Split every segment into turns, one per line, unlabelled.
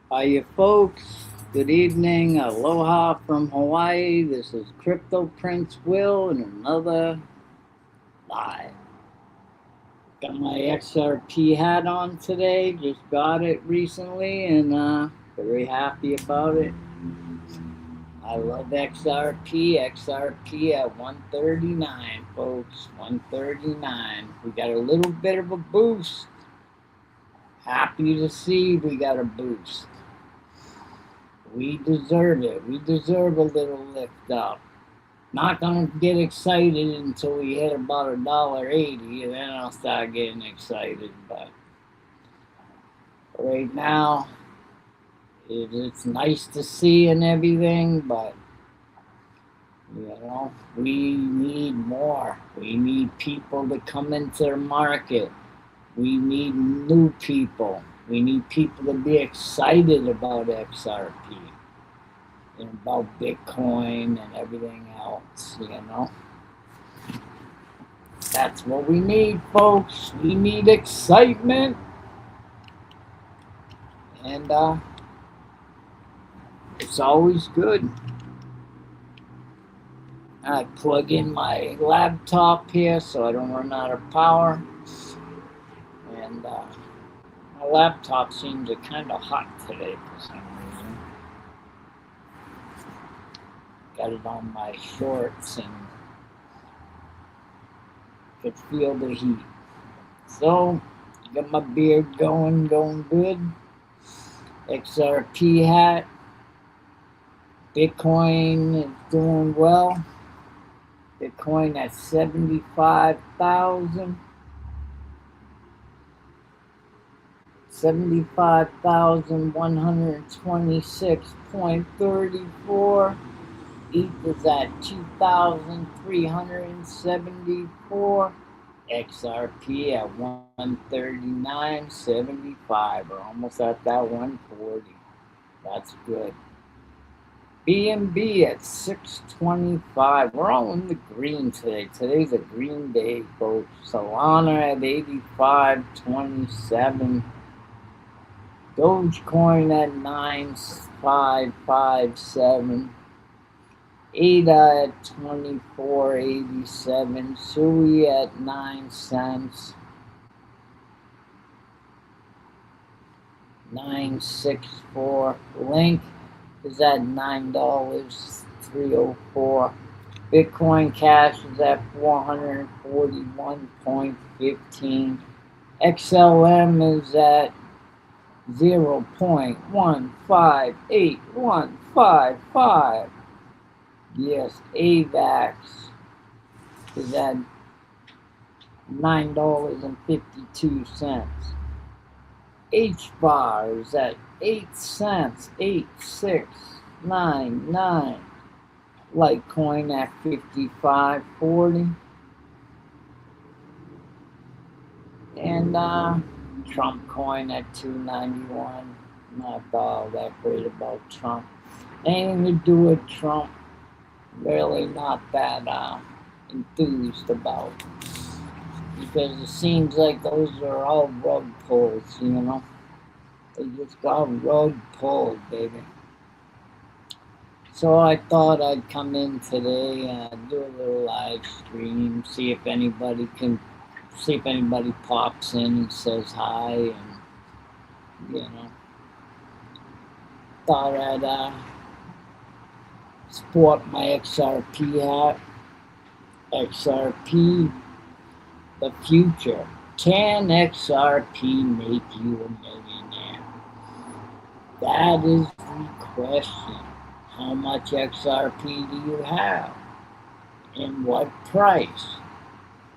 Hiya, folks. Good evening. Aloha from Hawaii. This is Crypto Prince Will and another live. Got my XRP hat on today. Just got it recently and very happy about it. I love XRP. XRP at 139, folks. 139. We got a little bit of a boost. Happy to see we got a boost. We deserve it. We deserve a little lift up. Not gonna get excited until we hit about $1.80, and then I'll start getting excited. But right now, it's nice to see and everything, but we need more. We need people to come into the market. We need new people. We need people to be excited about XRP. And about Bitcoin and everything else. That's what we need, folks. We need excitement. And it's always good. I plug in my laptop here so I don't run out of power. And my laptop seems kind of hot today for some reason. Got it on my shorts and could feel the heat. So, got my beard going good. XRP hat. Bitcoin is doing well. Bitcoin at 75,000. 75,126.34. ETH is at 2,374. XRP at 139.75. We're almost at that 140. That's good. BNB at 625. We're all in the green today. Today's a green day, folks. Solana at 85.27. Dogecoin at 9.557. ADA at 24.87. Sui at 9 cents. 964. Link is at $9.304. Bitcoin Cash is at 441.15. XLM is at 0.158155. Yes, AVAX is at $9.52. HBAR is at 8 cents, 8699. Litecoin at 55.40. And Trump coin at 291. Not all that great about Trump. Anything to do with Trump, really not that enthused about. Because it seems like those are all rug pulls, They just got rug pulled, baby. So I thought I'd come in today and do a little live stream, see if anybody pops in and says hi, and thought I'd sport my XRP hat. XRP, the future. Can XRP make you a millionaire? That is the question. How much XRP do you have? And what price?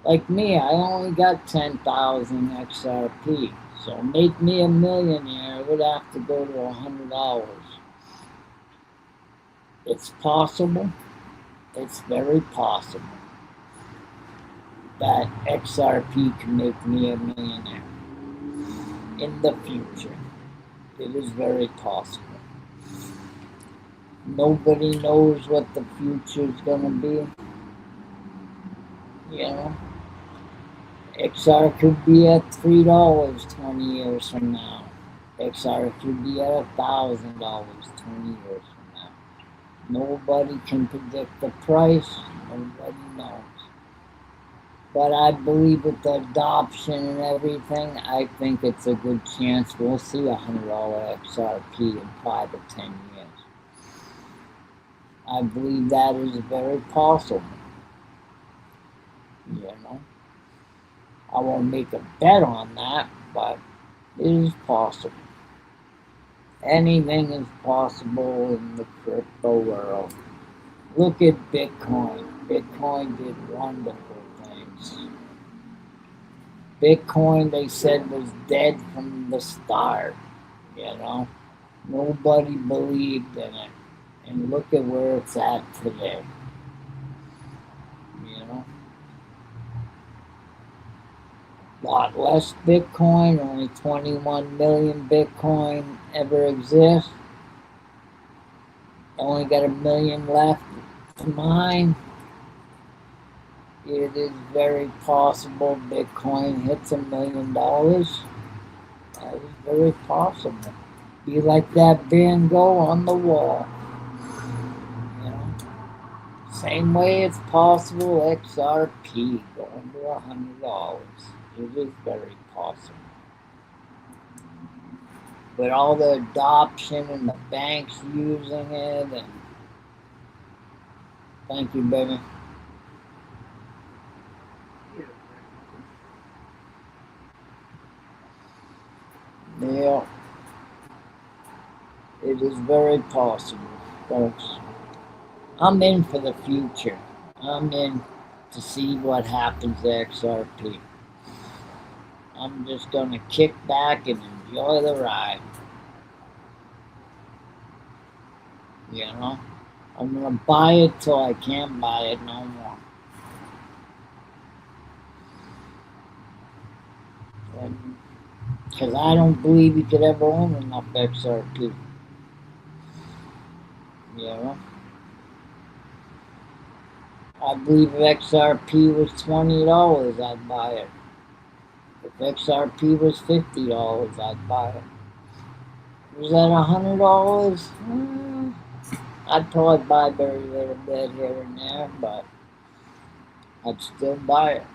Like me, I only got 10,000 XRP. So make me a millionaire, it would have to go to $100. It's possible. It's very possible that XRP can make me a millionaire in the future. It is very possible. Nobody knows what the future is going to be. XR could be at $3 20 years from now. XR should be at $1,000 20 years from now. Nobody can predict the price. Nobody knows. But I believe with the adoption and everything, I think it's a good chance we'll see $100 XRP in 5 or 10 years. I believe that is very possible. You know, I won't make a bet on that, but it is possible. Anything is possible in the crypto world. Look at Bitcoin. Bitcoin did wonderful things. Bitcoin, they said, was dead from the start. You know, nobody believed in it. And look at where it's at today. You know, a lot less Bitcoin, only 21 million Bitcoin ever exist. Only got 1 million left to mine. It is very possible Bitcoin hits $1 million. That is very possible. Be like that Van Gogh on the wall. You know, same way it's possible XRP going to $100. It is very possible. With all the adoption and the banks using it, and thank you, baby. Yeah, it is very possible, folks. I'm in for the future. I'm in to see what happens to XRP. I'm just going to kick back and enjoy the ride. You know, I'm going to buy it till I can't buy it no more. Because I don't believe you could ever own enough XRP. You know? I believe if XRP was $20, I'd buy it. If XRP was $50, I'd buy it. Was that $100? I'd probably buy very little bit here and there, but I'd still buy it.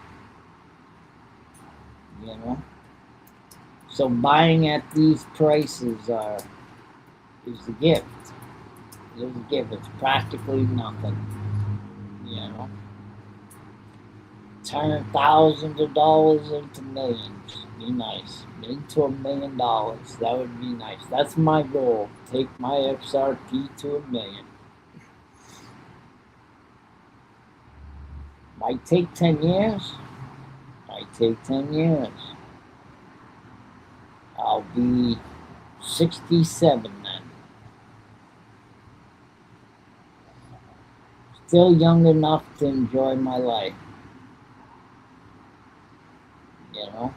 You know? So buying at these prices is a gift. It is a gift. It's practically nothing. You know? Turn thousands of dollars into millions. Be nice. Into $1 million. That would be nice. That's my goal. Take my XRP to $1 million. Might take 10 years. Might take 10 years. I'll be 67 then. Still young enough to enjoy my life. You know?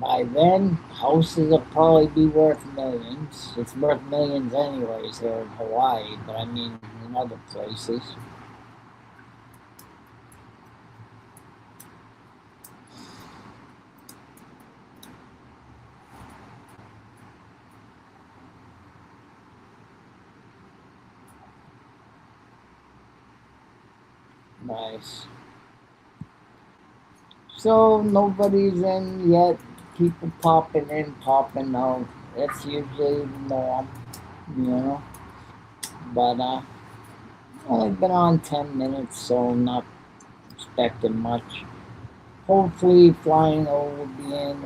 By then, houses will probably be worth millions. It's worth millions anyways here in Hawaii, but I mean in other places. Nice. So nobody's in yet. People popping in, popping out. That's usually the norm, you know. But only been on 10 minutes, so not expecting much. Hopefully Flying O will be in,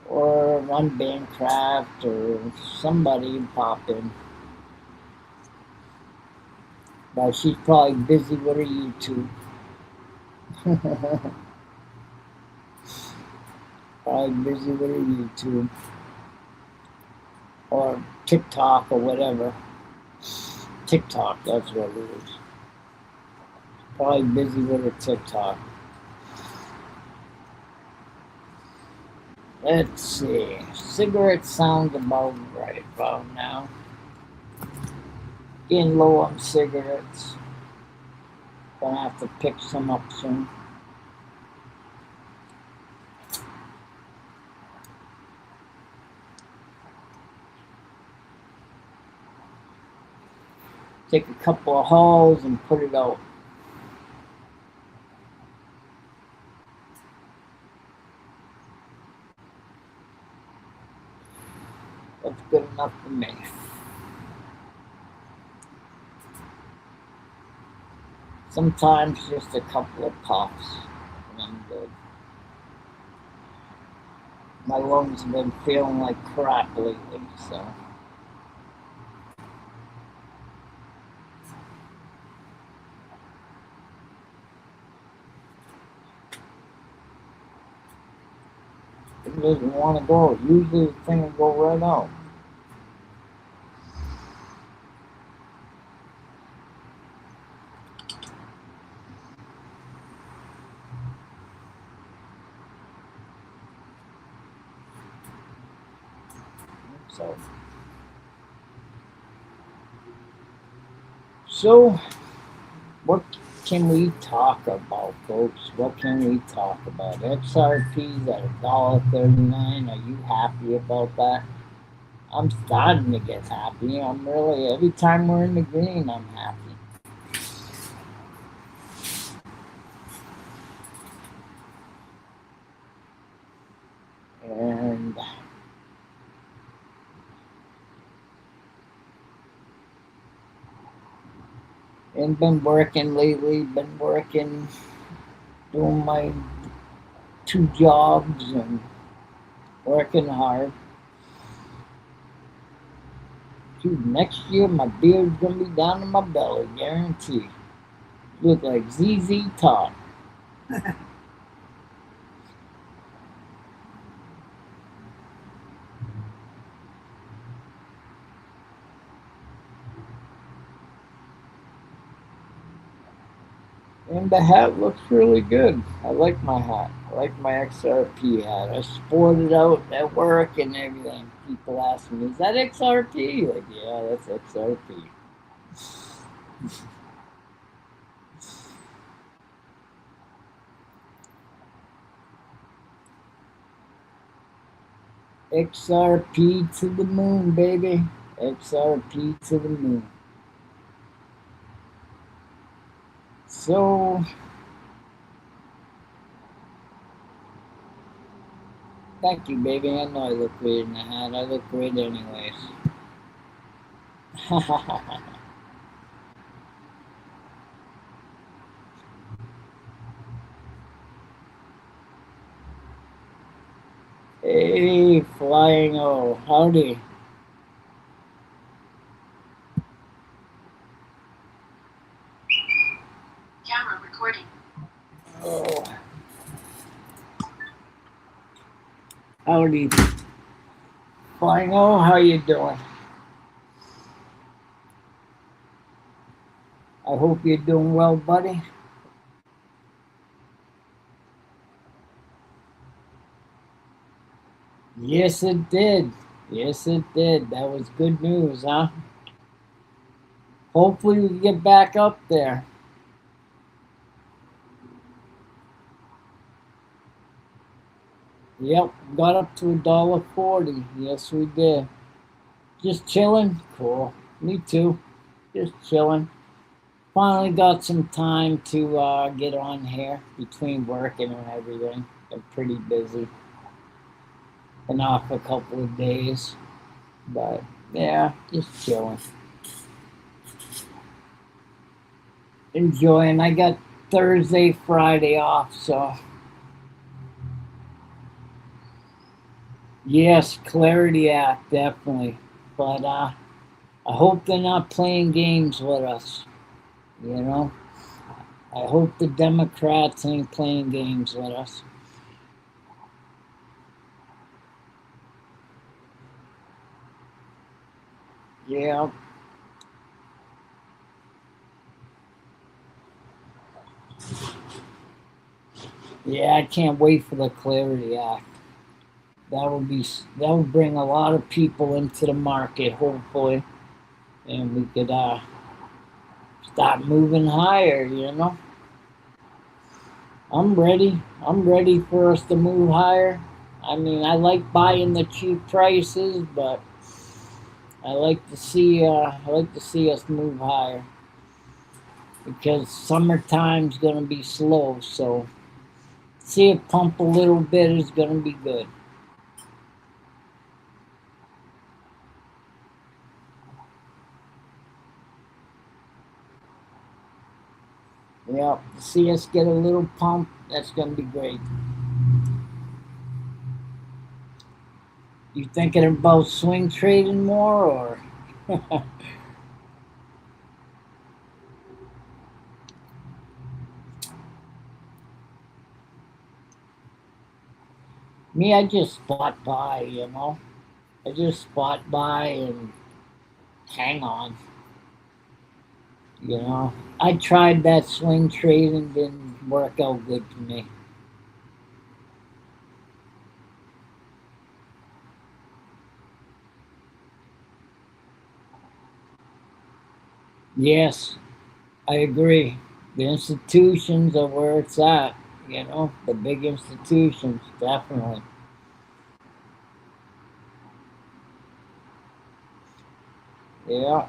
or One Bancraft, or somebody pop in. But she's probably busy with her YouTube. Probably busy with her YouTube. Or TikTok or whatever. TikTok, that's what it is. Probably busy with her TikTok. Let's see. Cigarette sounds about right about now. Getting low on cigarettes. Gonna have to pick some up soon. Take a couple of hauls and put it out. That's good enough for me. Sometimes just a couple of puffs and I'm good. My lungs have been feeling like crap lately, so. It doesn't want to go. Usually the thing will go right out. So, what can we talk about, folks? What can we talk about? XRP's at $1.39. Are you happy about that? I'm starting to get happy. I'm really, every time we're in the green, I'm happy. And been working lately, been working, doing my 2 jobs and working hard. Dude, next year my beard's gonna be down to my belly, guaranteed. Look like ZZ Top. And the hat looks really good. I like my hat. I like my XRP hat. I sport it out at work and everything. People ask me, is that XRP? Like, yeah, that's XRP. XRP to the moon, baby. XRP to the moon. So, thank you, baby. I know I look great in the hat. I look great anyways. Hey, Flying O, howdy.
Camera recording.
Oh. Howdy. Flying O, how you doing? I hope you're doing well, buddy. Yes, it did. Yes, it did. That was good news, huh? Hopefully we get back up there. Yep, got up to $1.40. Yes, we did. Just chilling? Cool. Me too. Just chilling. Finally got some time to get on here between working and everything. I'm pretty busy. Been off a couple of days. But yeah, just chilling. Enjoying. I got Thursday, Friday off, so. Yes, Clarity Act, definitely. But I hope they're not playing games with us. You know? I hope the Democrats ain't playing games with us. Yeah. Yeah, I can't wait for the Clarity Act. That will bring a lot of people into the market, hopefully, and we could start moving higher. You know. I'm ready. I'm ready for us to move higher. I mean, I like buying the cheap prices, but I like to see us move higher because summertime's gonna be slow. So see it pump a little bit is gonna be good. Yeah, see us get a little pump. That's gonna be great. You thinking about swing trading more or? Me, I just spot buy, you know. I just spot buy and hang on, you know. I tried that swing trade and didn't work out good for me. Yes, I agree. The institutions are where it's at, you know, the big institutions, definitely. Yeah.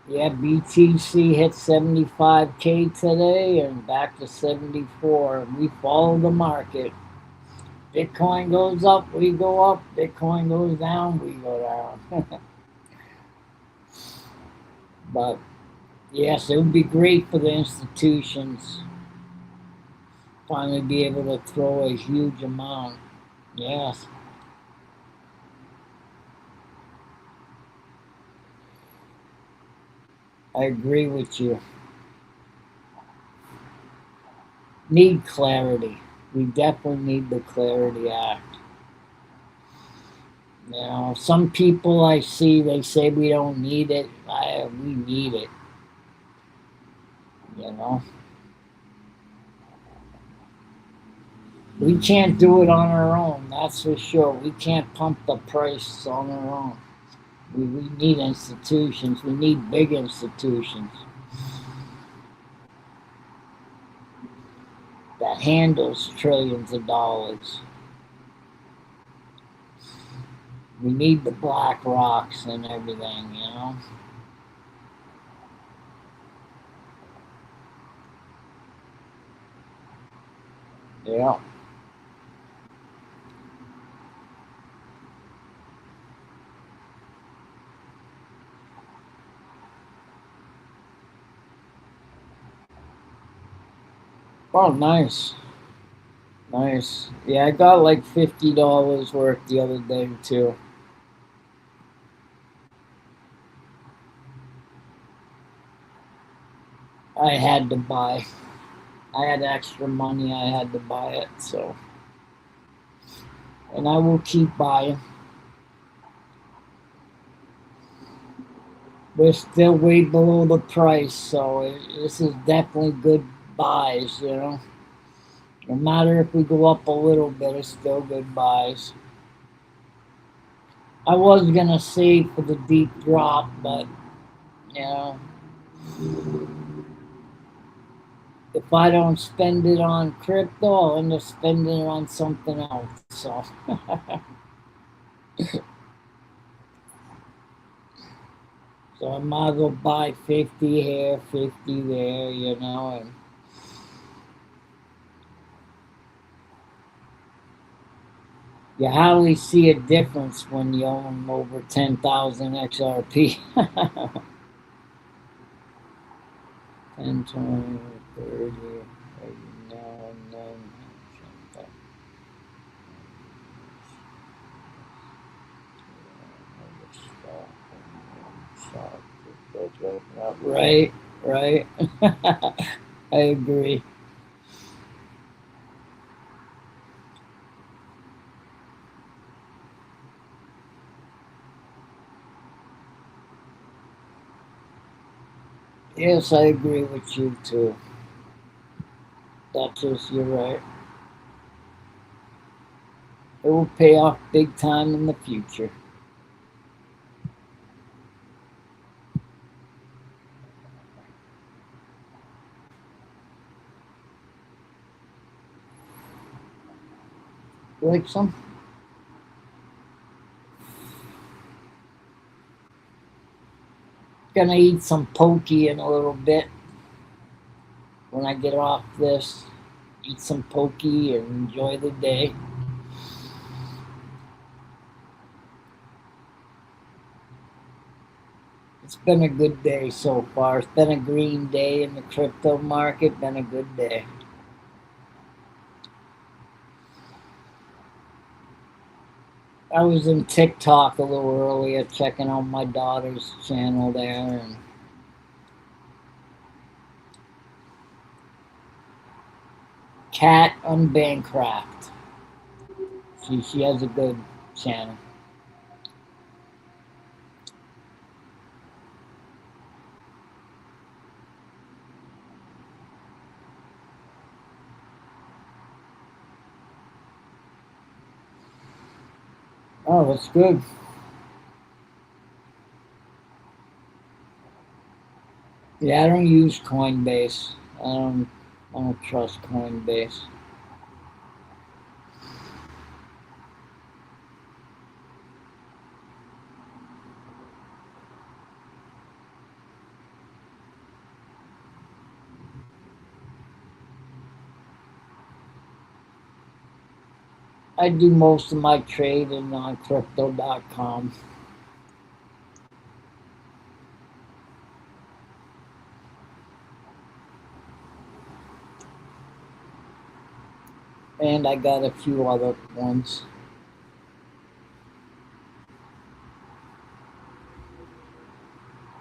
Yeah, BTC hit 75K today and back to 74. We follow the market. Bitcoin goes up, we go up. Bitcoin goes down, we go down. But yes, it would be great for the institutions finally be able to throw a huge amount. Yes, I agree with you. Need clarity. We definitely need the Clarity Act. You know, some people I see, they say we don't need it. We need it, you know. We can't do it on our own, that's for sure. We can't pump the price on our own. We need institutions. We need big institutions that handles trillions of dollars. We need the Black Rocks and everything, you know. Yeah. Oh, nice, nice. Yeah, I got like $50 worth the other day too. I had to buy. I had extra money. I had to buy it. So, and I will keep buying. We're still way below the price, so this is definitely good buys. You know, no matter if we go up a little bit, it's still good buys. I was gonna save for the deep drop, but you know, if I don't spend it on crypto, I'll end up spending it on something else. So, so I might as well buy 50 here, 50 there, you know, and you hardly see a difference when you own over 10,000 XRP. 10, 20, 30, now and then. Right, right. I agree. Yes, I agree with you too. Duchess, you're right. It will pay off big time in the future. You like some? Gonna eat some pokey in a little bit when I get off this. Eat some pokey and enjoy the day. It's been a good day so far. It's been a green day in the crypto market. Been a good day. I was in TikTok a little earlier checking out my daughter's channel there, and Cat Unbankcraft. She has a good channel. Oh, that's good. Yeah, I don't use Coinbase. I don't trust Coinbase. I do most of my trading on crypto.com. And I got a few other ones.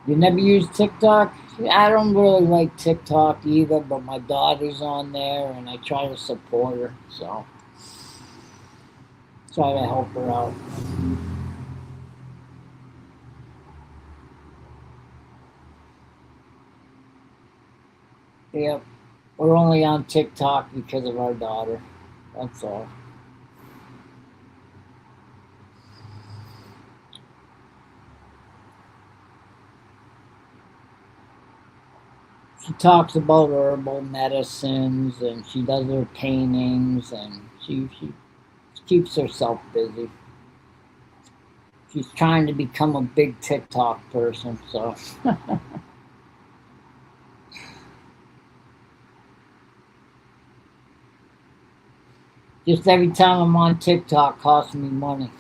You never use TikTok? I don't really like TikTok either, but my daughter's on there and I try to support her, so try to help her out. Yep. We're only on TikTok because of our daughter. That's all. She talks about herbal medicines and she does her paintings and she keeps herself busy. She's trying to become a big TikTok person, so just every time I'm on TikTok costs me money.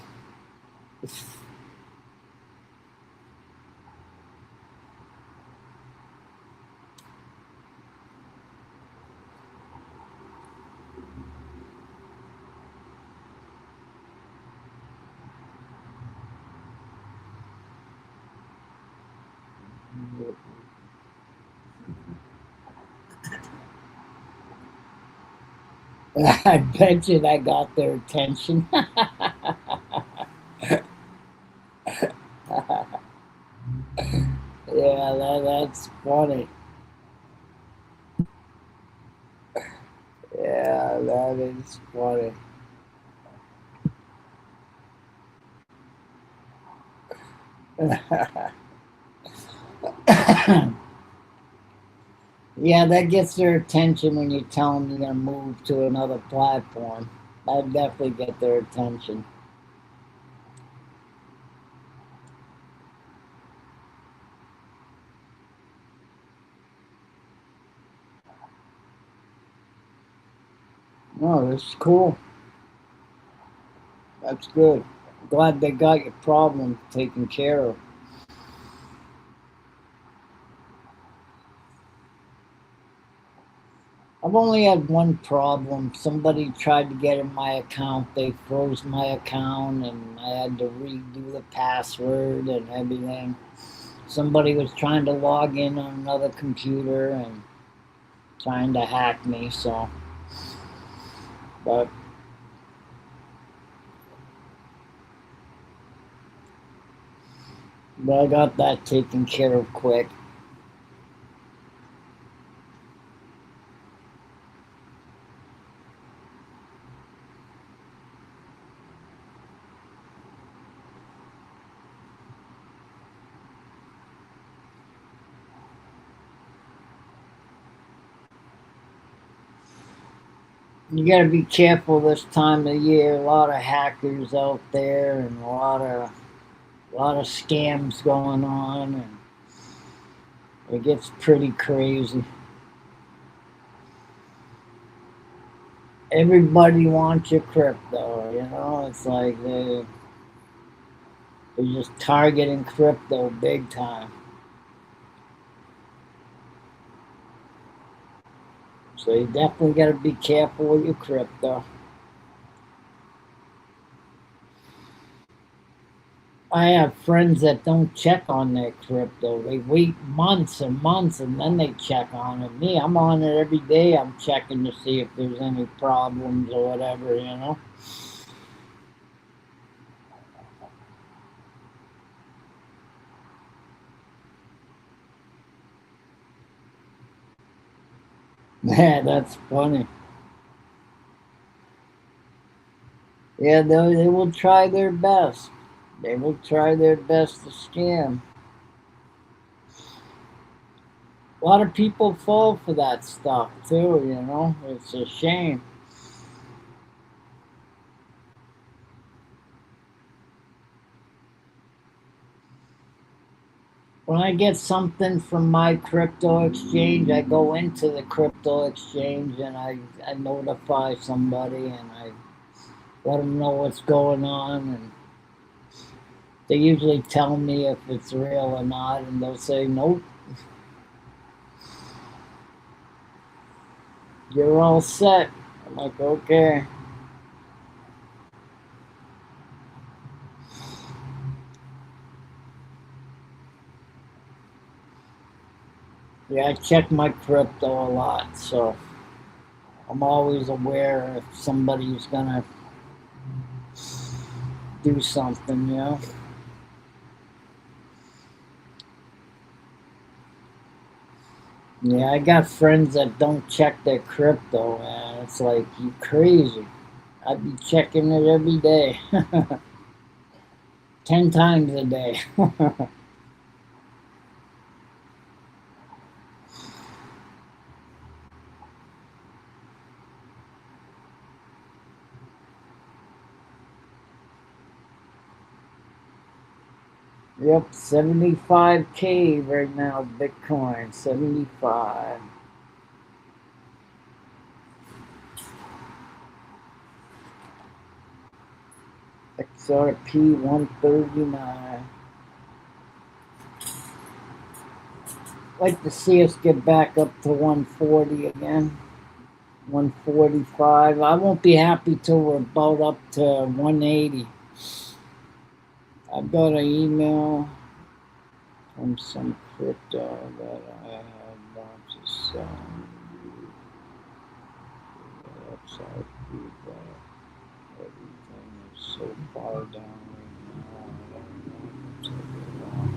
I bet you that got their attention. Yeah, that's funny. Yeah, that is funny. Yeah, that gets their attention when you tell them you're going to move to another platform. That definitely get their attention. Oh, that's cool. That's good. Glad they got your problem taken care of. I've only had one problem. Somebody tried to get in my account. They froze my account, and I had to redo the password and everything. Somebody was trying to log in on another computer and trying to hack me, so. But I got that taken care of quick. You got to be careful this time of year. A lot of hackers out there, and a lot of scams going on, and it gets pretty crazy. Everybody wants your crypto, It's like they're just targeting crypto big time. So you definitely got to be careful with your crypto. I have friends that don't check on their crypto. They wait months and months and then they check on it. Me, I'm on it every day. I'm checking to see if there's any problems or whatever. Yeah, that's funny. Yeah, they will try their best. They will try their best to scam. A lot of people fall for that stuff too. It's a shame. When I get something from my crypto exchange, I go into the crypto exchange and I notify somebody and I let them know what's going on. And they usually tell me if it's real or not, and they'll say, nope, you're all set. I'm like, okay. Yeah, I check my crypto a lot, so I'm always aware if somebody's gonna do something. Yeah, I got friends that don't check their crypto, man. It's like, you crazy. I'd be checking it every day, 10 times a day. Yep, 75K right now, Bitcoin, 75. XRP 139. Like to see us get back up to 140 again. 145. I won't be happy till we're about up to 180. I got an email from some crypto that I had want to send. Website feedback. Everything is so far down right now. I don't want to take it off.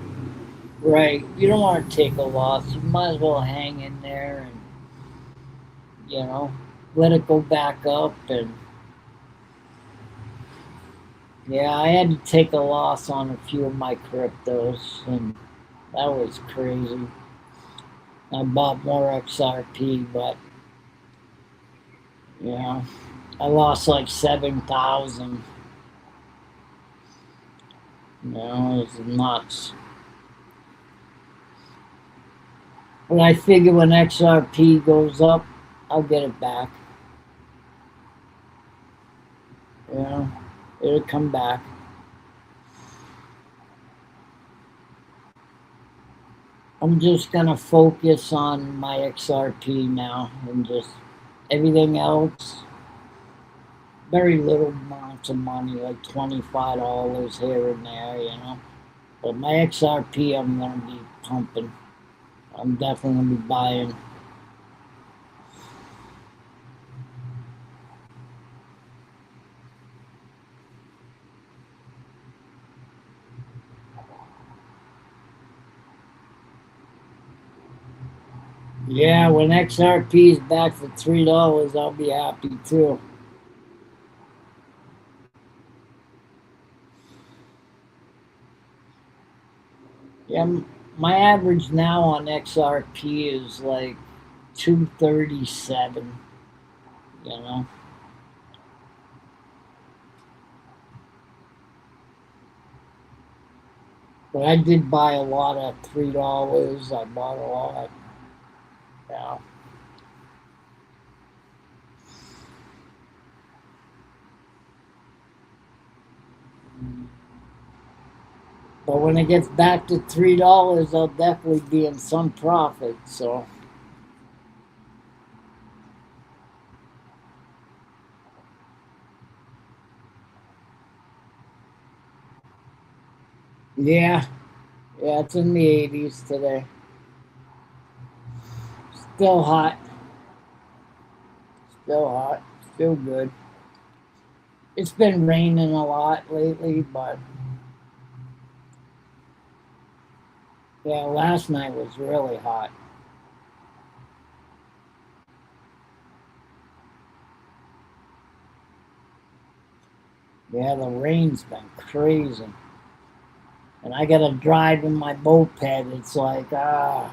Right. You don't want to take a loss. You might as well hang in there and, you know, let it go back up. And yeah, I had to take a loss on a few of my cryptos, and that was crazy. I bought more XRP, but yeah, I lost like 7,000. It's nuts. But I figure when XRP goes up, I'll get it back. It'll come back. I'm just gonna focus on my XRP now and just everything else. Very little amounts of money, like $25 here and there. But my XRP, I'm gonna be pumping. I'm definitely gonna be buying. Yeah, when XRP is back to $3, I'll be happy too. Yeah, my average now on XRP is like 237. You know. But I did buy a lot of $3. I bought a lot. Yeah. But when it gets back to $3, I'll definitely be in some profit. So yeah, yeah, it's in the 80s today. Still hot. Still hot. Still good. It's been raining a lot lately, but yeah, last night was really hot. Yeah, the rain's been crazy. And I gotta drive in my moped. It's like, I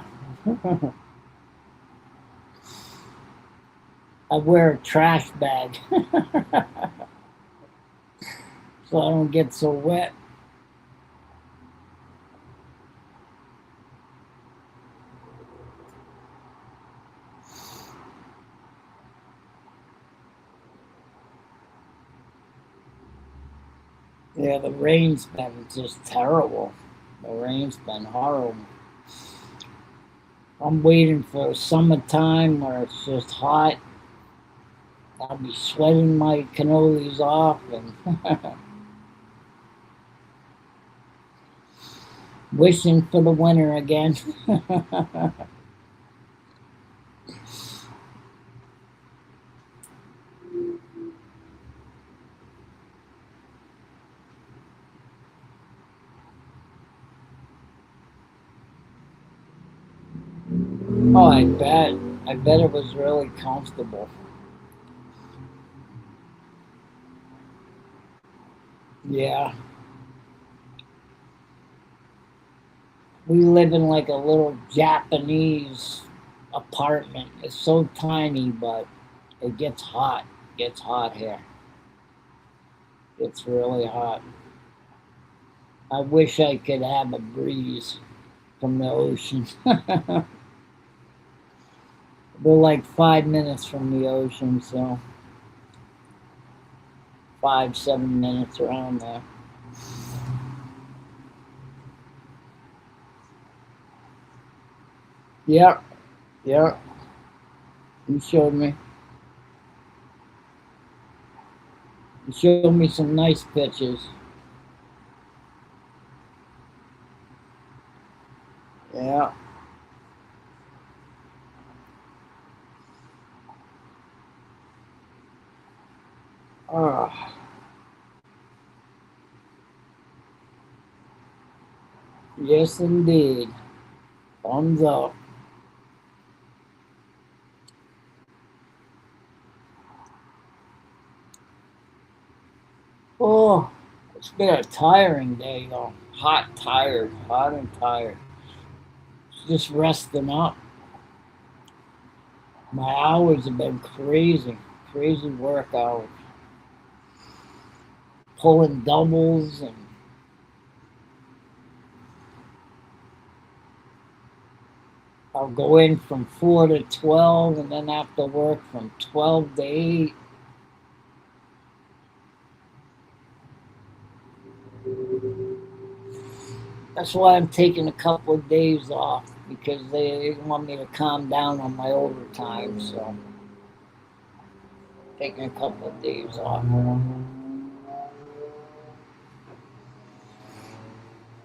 wear a trash bag so I don't get so wet. Yeah, the rain's been just terrible. The rain's been horrible. I'm waiting for summertime where it's just hot. I'll be sweating my cannolis off and wishing for the winter again. Oh, I bet. I bet it was really comfortable. Yeah. We live in like a little Japanese apartment. It's so tiny, but it gets hot. It gets hot here. It's really hot. I wish I could have a breeze from the ocean. We're like 5 minutes from the ocean, so 5, 7 minutes around there. Yep, yep. You showed me. You showed me some nice pictures. Yeah. Ah, yes, indeed. Thumbs up. Oh, it's been a tiring day, though. Hot, tired, hot and tired. Just resting up. My hours have been crazy, crazy work hours. Pulling doubles and I'll go in from 4 to 12 and then after work from 12 to 8. That's why I'm taking a couple of days off because they want me to calm down on my overtime. So taking a couple of days off.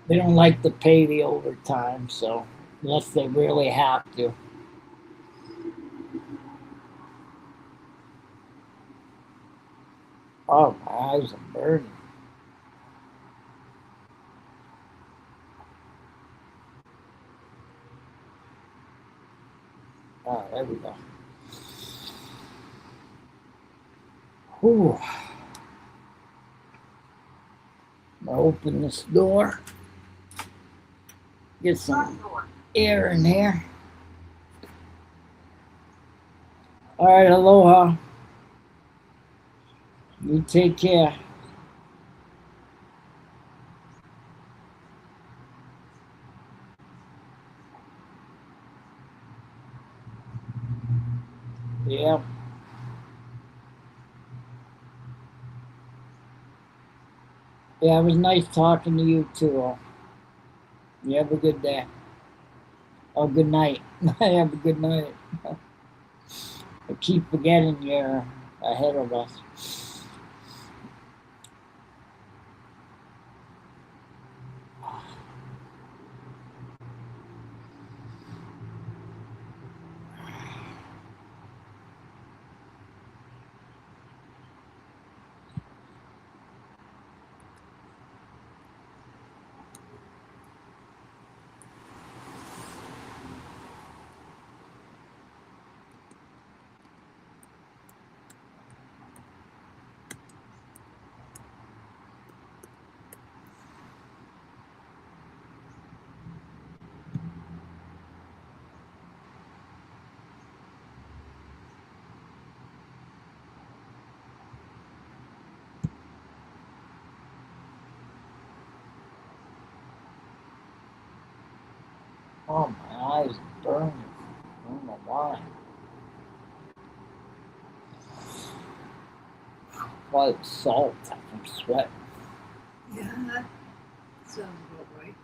They don't like to pay the overtime, so unless they really have to. Oh, my eyes are burning. Oh, there we go. Whew. I'm gonna open this door. Get some air in here. All right, aloha. You take care. Yeah. Yeah, it was nice talking to you too. You have a good day. Oh, good night. Have a good night. I keep forgetting you're ahead of us. Oh, my eyes are burning. I don't know why. Probably salt. I'm sweating.
Yeah, that sounds about right.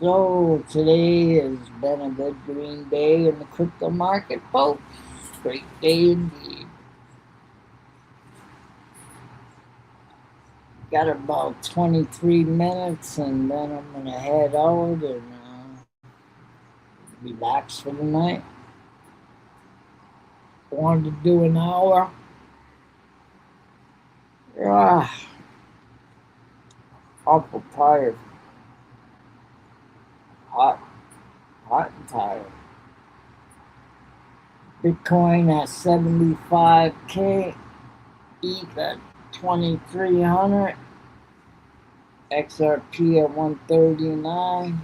So today has been a good green day in the crypto market, folks. Great day indeed. Got about 23 minutes and then I'm going to head out and relax for the night. Wanted to do an hour. Ah, awful tired. Hot and tired. Bitcoin at 75K. ETH at 2,300. XRP at 139.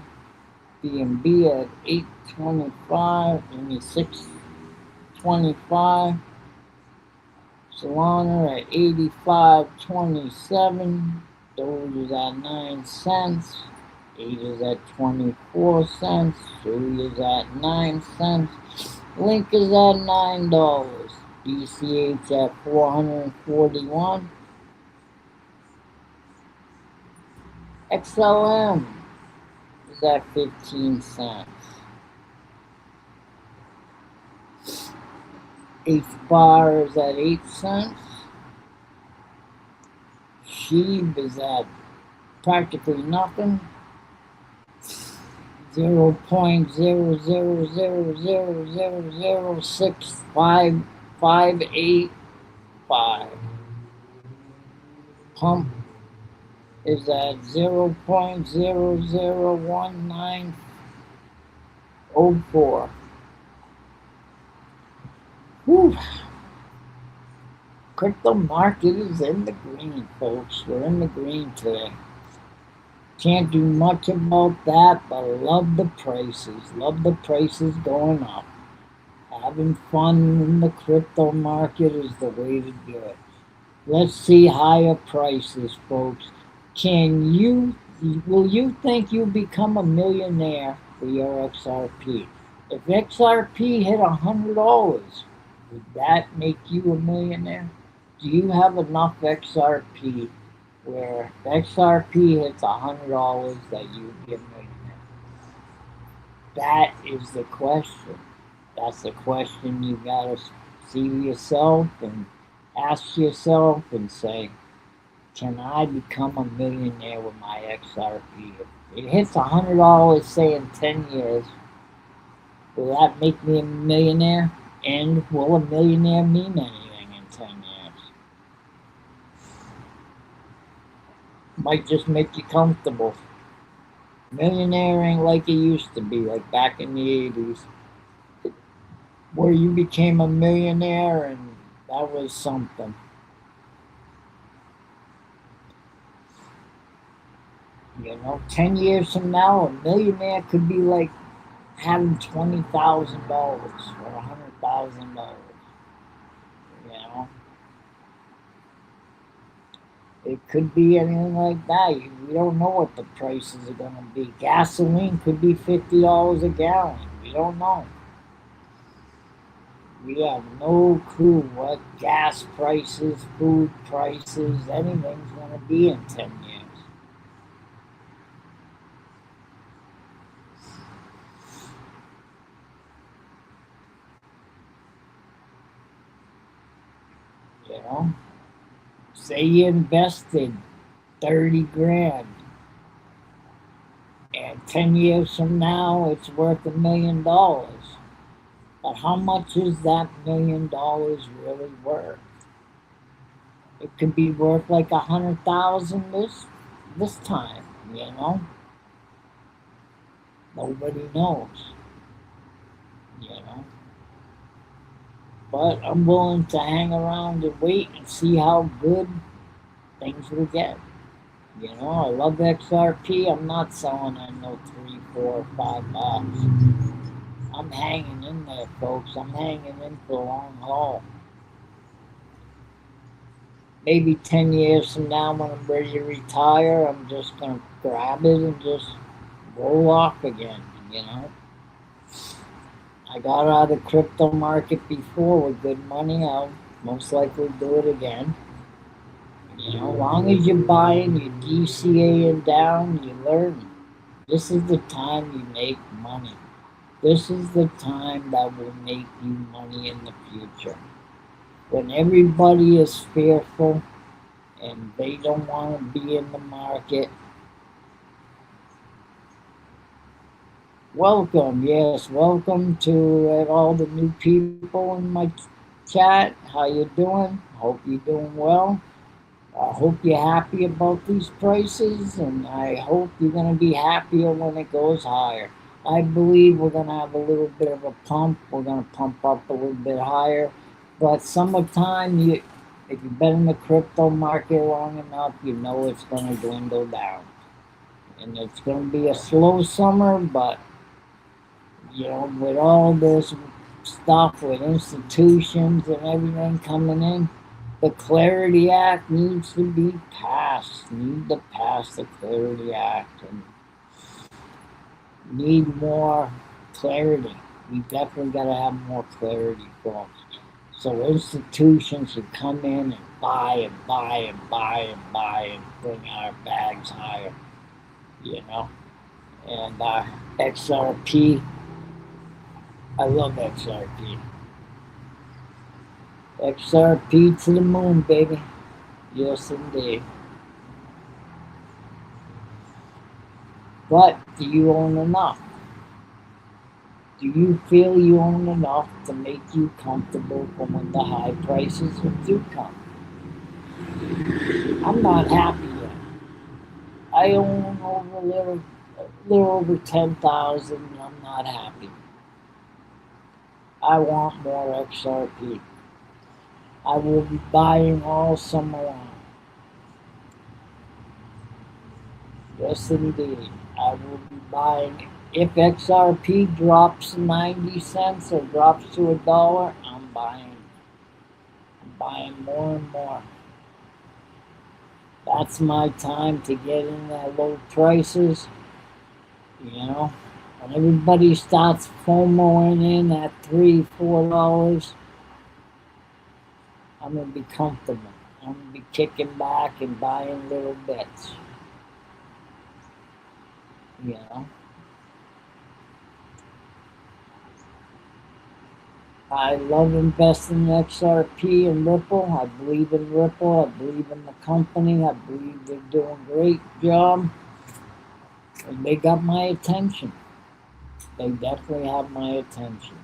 BNB at 825. 625. Solana at 85.27. Doge is at 9 cents. ADA is at 24 cents. Sui is at 9 cents. Link is at $9. BCH at 441. XLM is at 15 cents. H-bar is at 8 cents. Sheeb is at practically nothing. 0.00000065585. Pump is at 0.001904. Whew. Crypto market is in the green, folks. We're in the green today. Can't do much about that, but I love the prices. Love the prices going up. Having fun in the crypto market is the way to do it. Let's see higher prices, folks. Will you think you become a millionaire for your XRP? If XRP hit $100, would that make you a millionaire? Do you have enough XRP where if XRP hits $100 that you would be a millionaire? That is the question. That's the question you gotta see yourself and ask yourself and say, can I become a millionaire with my XRP? If it hits $100, say in 10 years, will that make me a millionaire? And will a millionaire mean anything in 10 years? Might just make you comfortable. Millionaire ain't like it used to be, like back in the 80s, where you became a millionaire and that was something. You know, 10 years from now, a millionaire could be like having $20,000 or $100,000. You know, It could be anything like that. We don't know what the prices are going to be. Gasoline could be $50 a gallon. We don't know. We have no clue what gas prices, food prices, anything's going to be in 10 years. You know? Say you invested 30 grand, and 10 years from now it's worth $1 million. But how much is that $1 million really worth? It could be worth like 100,000 this time, you know? Nobody knows, you know? But I'm willing to hang around and wait and see how good things will get. You know, I love XRP. I'm not selling at no $3, $4, $5. I'm hanging in there, folks. I'm hanging in for the long haul. Maybe 10 years from now when I'm ready to retire, I'm just going to grab it and just roll off again, you know. I got out of the crypto market before with good money. I'll most likely do it again. You know, as long as you're buying, you're DCAing down, you learn. This is the time you make money. This is the time that will make you money in the future. When everybody is fearful and they don't want to be in the market, welcome, yes, welcome to all the new people in my chat. How you doing? Hope you're doing well. I hope you're happy about these prices, and I hope you're going to be happier when it goes higher. I believe we're going to have a little bit of a pump. We're going to pump up a little bit higher. But summertime, if you've been in the crypto market long enough, you know it's going to dwindle down. And it's going to be a slow summer, but, you know, with all this stuff with institutions and everything coming in, the Clarity Act needs to be passed. Need to pass the Clarity Act and need more clarity. We definitely got to have more clarity, folks. So institutions should come in and buy and buy and buy and buy and bring our bags higher, you know. And XRP, I love XRP. XRP to the moon, baby. Yes, indeed. But do you own enough? Do you feel you own enough to make you comfortable for when the high prices do come? I'm not happy yet. I own over a little over 10,000, and I'm not happy. I want more XRP. I will be buying all summer long. Yes, indeed. I will be buying. If XRP drops 90 cents or drops to $1, I'm buying. I'm buying more and more. That's my time to get in at low prices. You know, when everybody starts FOMOing in at $3, $4, I'm gonna be comfortable. I'm gonna be kicking back and buying little bits. You know. I love investing in XRP and Ripple. I believe in Ripple. I believe in the company. I believe they're doing a great job. And they got my attention. They definitely have my attention.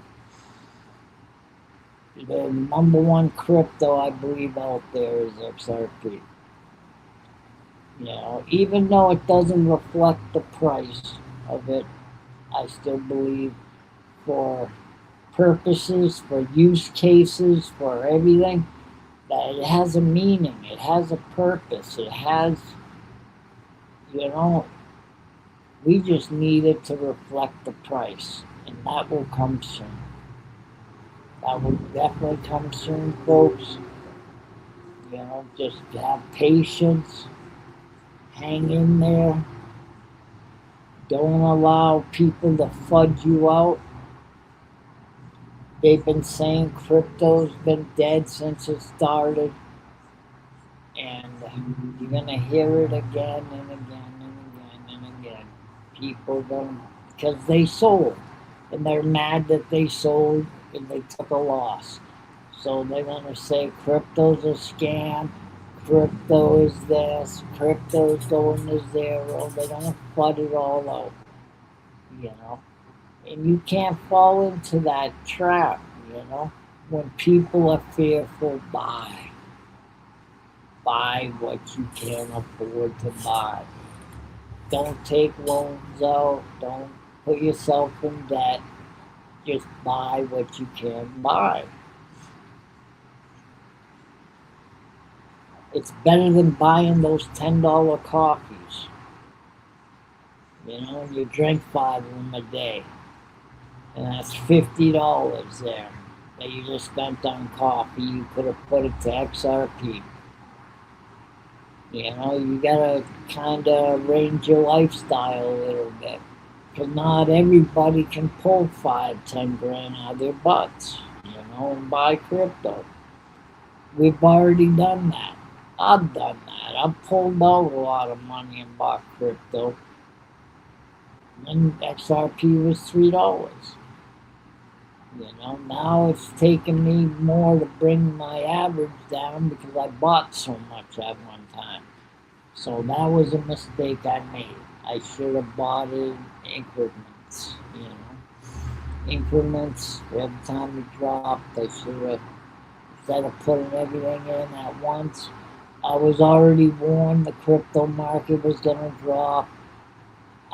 The number one crypto I believe out there is XRP. You know, even though it doesn't reflect the price of it, I still believe for purposes, for use cases, for everything, that it has a meaning, it has a purpose, it has, you know, we just need it to reflect the price, and that will come soon. That will definitely come soon, folks. You know, just have patience, hang in there, don't allow people to fudge you out. They've been saying crypto's been dead since it started, and you're gonna hear it again and again and again and again. People don't, because they sold, and they're mad that they sold and they took a loss. So they're gonna say crypto's a scam, crypto is this, crypto's going to zero. They're gonna flood it all out, you know. And you can't fall into that trap, you know. When people are fearful, buy. Buy what you can afford to buy. Don't take loans out. Don't put yourself in debt. Just buy what you can buy. It's better than buying those $10 coffees. You know, you drink 5 of them a day. And that's $50 there that you just spent on coffee. You could have put it to XRP. You know, you gotta kind of range your lifestyle a little bit. Because not everybody can pull 5, 10 grand out of their butts, you know, and buy crypto. We've already done that. I've done that. I've pulled out a lot of money and bought crypto when XRP was $3. You know, now it's taken me more to bring my average down because I bought so much at one time. So that was a mistake I made. I should have bought in increments, you know. Increments, every time it dropped, I should have, instead of putting everything in at once, I was already warned the crypto market was going to drop.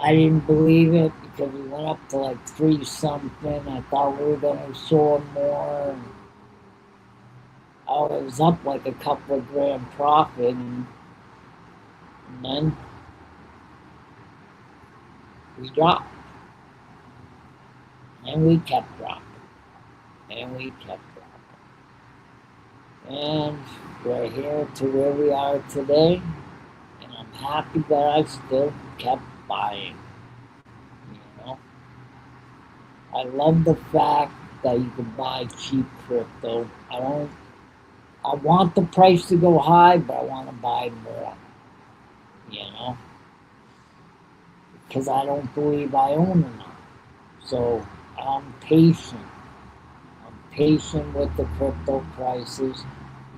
I didn't believe it because we went up to like 3 something. I thought we were going to soar more. I was up like a couple of grand profit, and then we dropped. And we kept dropping. And we kept dropping. And we're here to where we are today. And I'm happy that I still kept buying. You know? I love the fact that you can buy cheap crypto. I want the price to go high, but I want to buy more. You know? Because I don't believe I own enough. So I'm patient. I'm patient with the crypto prices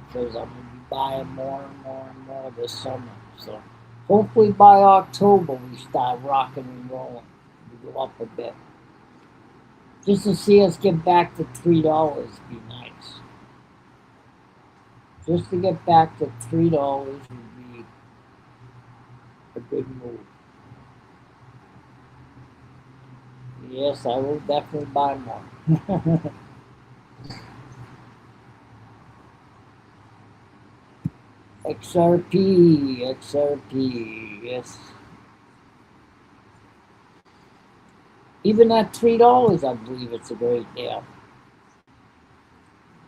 because I'm going to be buying more and more and more this summer. So hopefully by October we start rocking and rolling. We go up a bit. Just to see us get back to $3 would be nice. Just to get back to $3 would be a good move. Yes, I will definitely buy more. XRP, yes. Even at $3, I believe it's a great deal.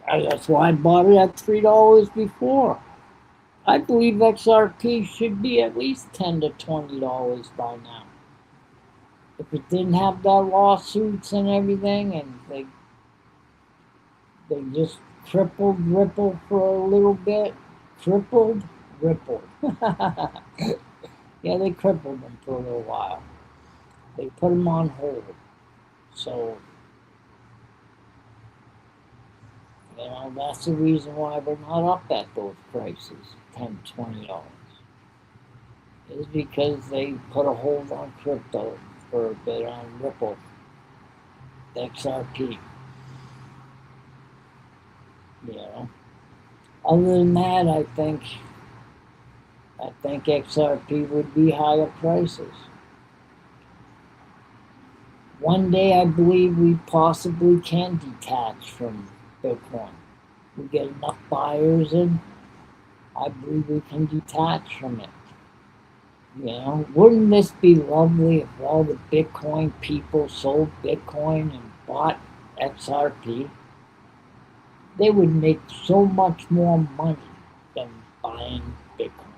That's why I bought it at $3 before. I believe XRP should be at least $10 to $20 by now. If it didn't have that lawsuits and everything, and they just crippled Ripple for a little bit. Crippled Ripple. Yeah, they crippled them for a little while. They put them on hold. So, you know, that's the reason why we're not up at those prices, $10, $20. Is because they put a hold on crypto for a bit on Ripple, XRP. You know. Other than that, I think XRP would be higher prices. One day I believe we possibly can detach from Bitcoin. We get enough buyers in, I believe we can detach from it. You know, wouldn't this be lovely if all the Bitcoin people sold Bitcoin and bought XRP? They would make so much more money than buying Bitcoin.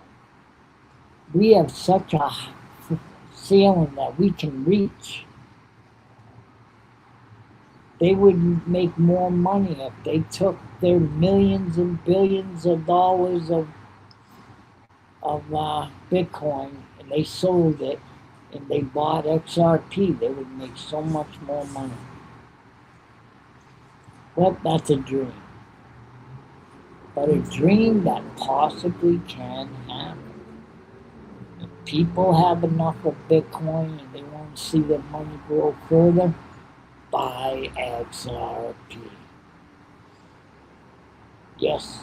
We have such a ceiling that we can reach. They would make more money if they took their millions and billions of dollars of Bitcoin and they sold it and they bought XRP. They would make so much more money. Well, that's a dream. But a dream that possibly can happen. If people have enough of Bitcoin and they want to see their money grow further, buy XRP. Yes.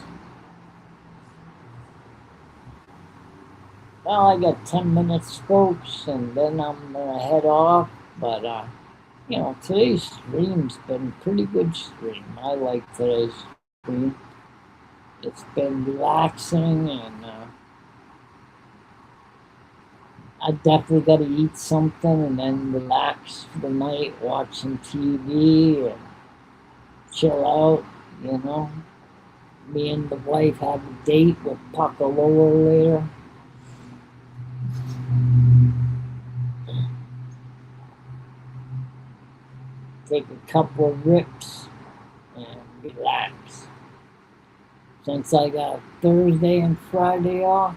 Well, I got 10 minutes, folks, and then I'm going to head off. But, you know, today's stream's been a pretty good stream. I like today's stream. It's been relaxing, and I definitely got to eat something and then relax for the night, watch some TV, and chill out, you know. Me and the wife have a date with Pakaloa later. Take a couple of rips and relax. Since I got Thursday and Friday off,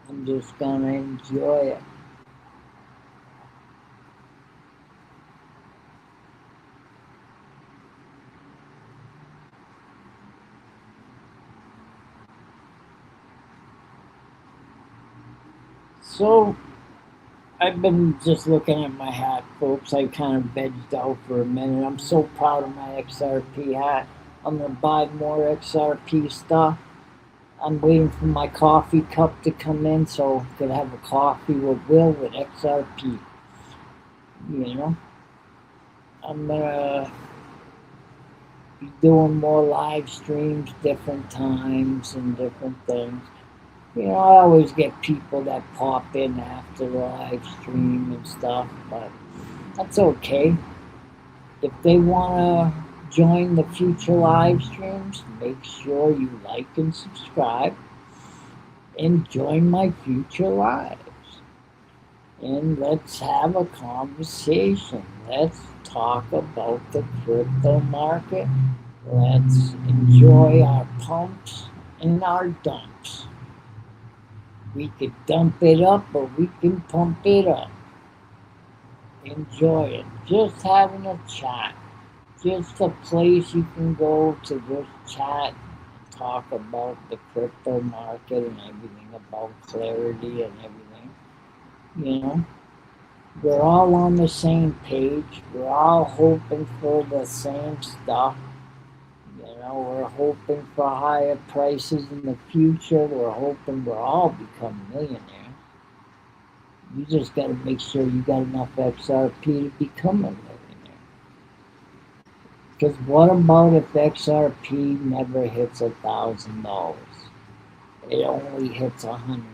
I'm just gonna enjoy it. So, I've been just looking at my hat, folks. I kind of vegged out for a minute. I'm so proud of my XRP hat. I'm gonna buy more XRP stuff. I'm waiting for my coffee cup to come in so I could have a coffee with Will with XRP. You know, I'm gonna be doing more live streams, different times and different things. You know, I always get people that pop in after the live stream and stuff, but that's okay. If they want to join the future live streams, make sure you like and subscribe and join my future lives. And let's have a conversation. Let's talk about the crypto market. Let's enjoy our pumps and our dumps. We could dump it up or we can pump it up. Enjoy it. Just having a chat. Just a place you can go to just chat and talk about the crypto market and everything about clarity and everything. You know, we're all on the same page. We're all hoping for the same stuff. You know, we're hoping for higher prices in the future. We're hoping we'll all become millionaires. You just got to make sure you got enough XRP to become a millionaire. Because what about if XRP never hits $1,000? It only hits $100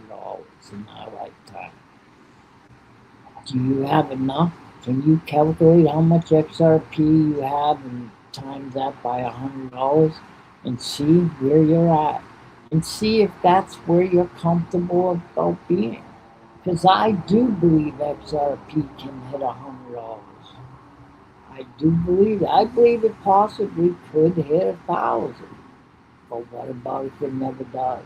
in our lifetime. Do you have enough? Can you calculate how much XRP you have and times that by $100 and see where you're at? And see if that's where you're comfortable about being. Because I do believe XRP can hit $100. I do believe it. I believe it possibly could hit 1,000. But what about if it never does?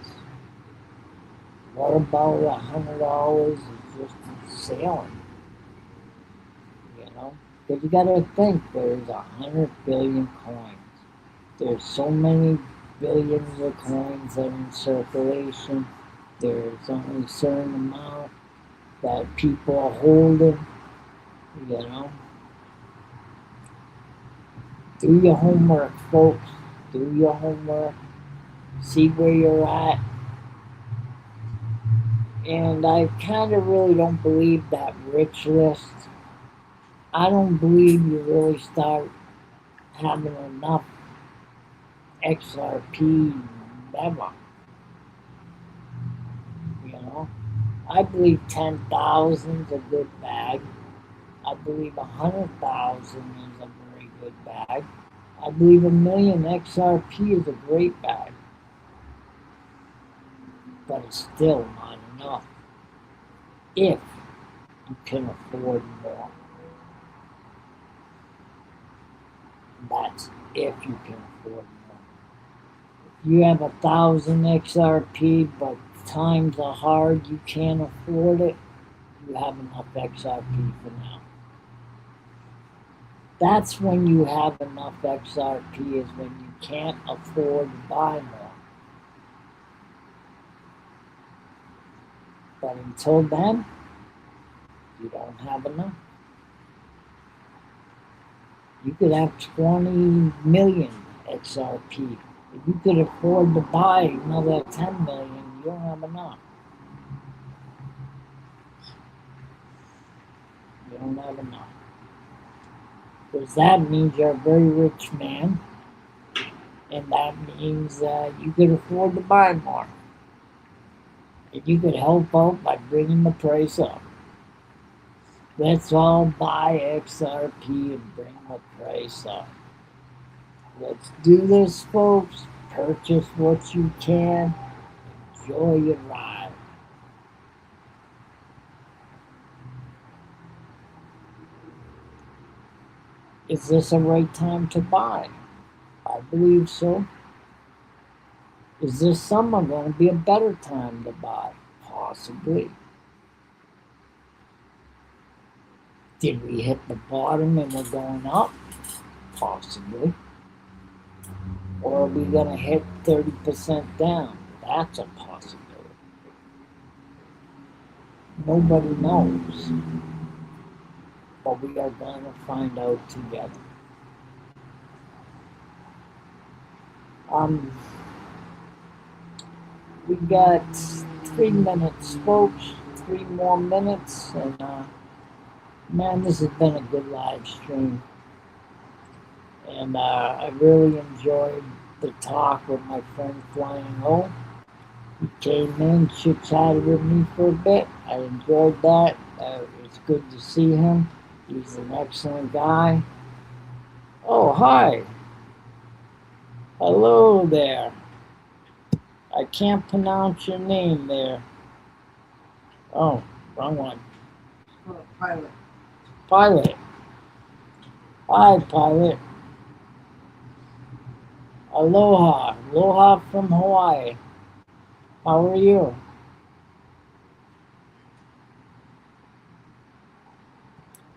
What about $100 is just sailing? You know? Because you gotta think there's 100 billion coins. There's so many billions of coins that are in circulation. There's only a certain amount that people are holding, you know. Do your homework, folks. Do your homework. See where you're at. And I kind of really don't believe that rich list. I don't believe you really start having enough XRP ever. You know? I believe 10,000 is a good bag. I believe 100,000 is a very good bag. I believe 1 million XRP is a great bag. but it's still not enough if you can afford more. That's if you can afford more. If you have 1,000 XRP, but times are hard, you can't afford it, you have enough XRP for now. That's when you have enough XRP, is when you can't afford to buy more. But until then, you don't have enough. You could have 20 million XRP. If you could afford to buy another 10 million, you don't have enough. You don't have enough. Because that means you're a very rich man, and that means you could afford to buy more. And you could help out by bringing the price up. Let's all buy XRP and bring the price up. Let's do this, folks. Purchase what you can. Enjoy your ride. Is this a right time to buy? I believe so. Is this summer going to be a better time to buy? Possibly. Did we hit the bottom and we're going up? Possibly. Or are we going to hit 30% down? That's a possibility. Nobody knows. But we are going to find out together. We got 3 minutes, folks. 3 more minutes, and man, this has been a good live stream. And I really enjoyed the talk with my friend Flying O. He came in, chit-chatted with me for a bit. I enjoyed that. It's good to see him. He's an excellent guy. Oh, hi. Hello there. I can't pronounce your name there. Oh, wrong one.
Oh, Pilot.
Pilot. Hi, Pilot. Aloha. Aloha from Hawaii. How are you?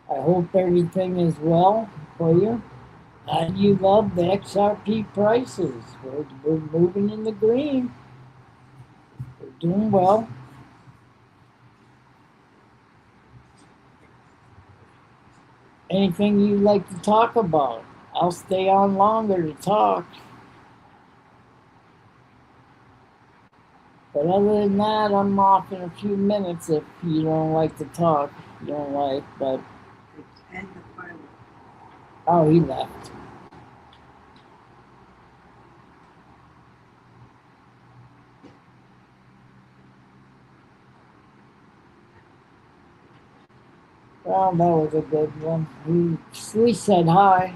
I hope everything is well for you. And you love the XRP prices. We're moving in the green. We're doing well. Anything you'd like to talk about? I'll stay on longer to talk. But other than that, I'm off in a few minutes if you don't like to talk. You don't like, but...
And the pilot.
Oh, he left. Well, that was a good one. We said hi.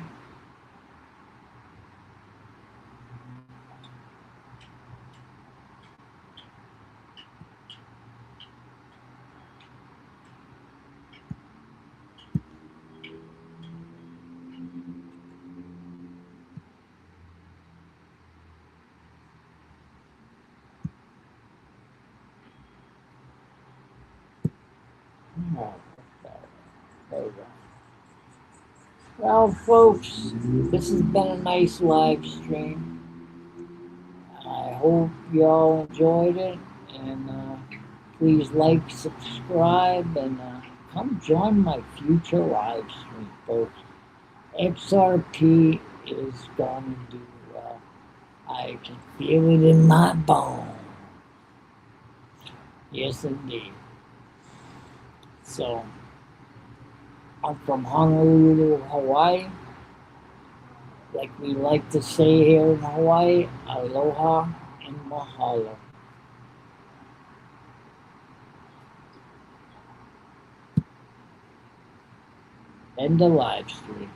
Oh, there we go. Well, folks, this has been a nice live stream. I hope you all enjoyed it, and please like, subscribe, and come join my future live stream, folks. XRP is going to do well. I can feel it in my bones. Yes, indeed. So, I'm from Honolulu, Hawaii. Like we like to say here in Hawaii, aloha and mahalo. End the live stream.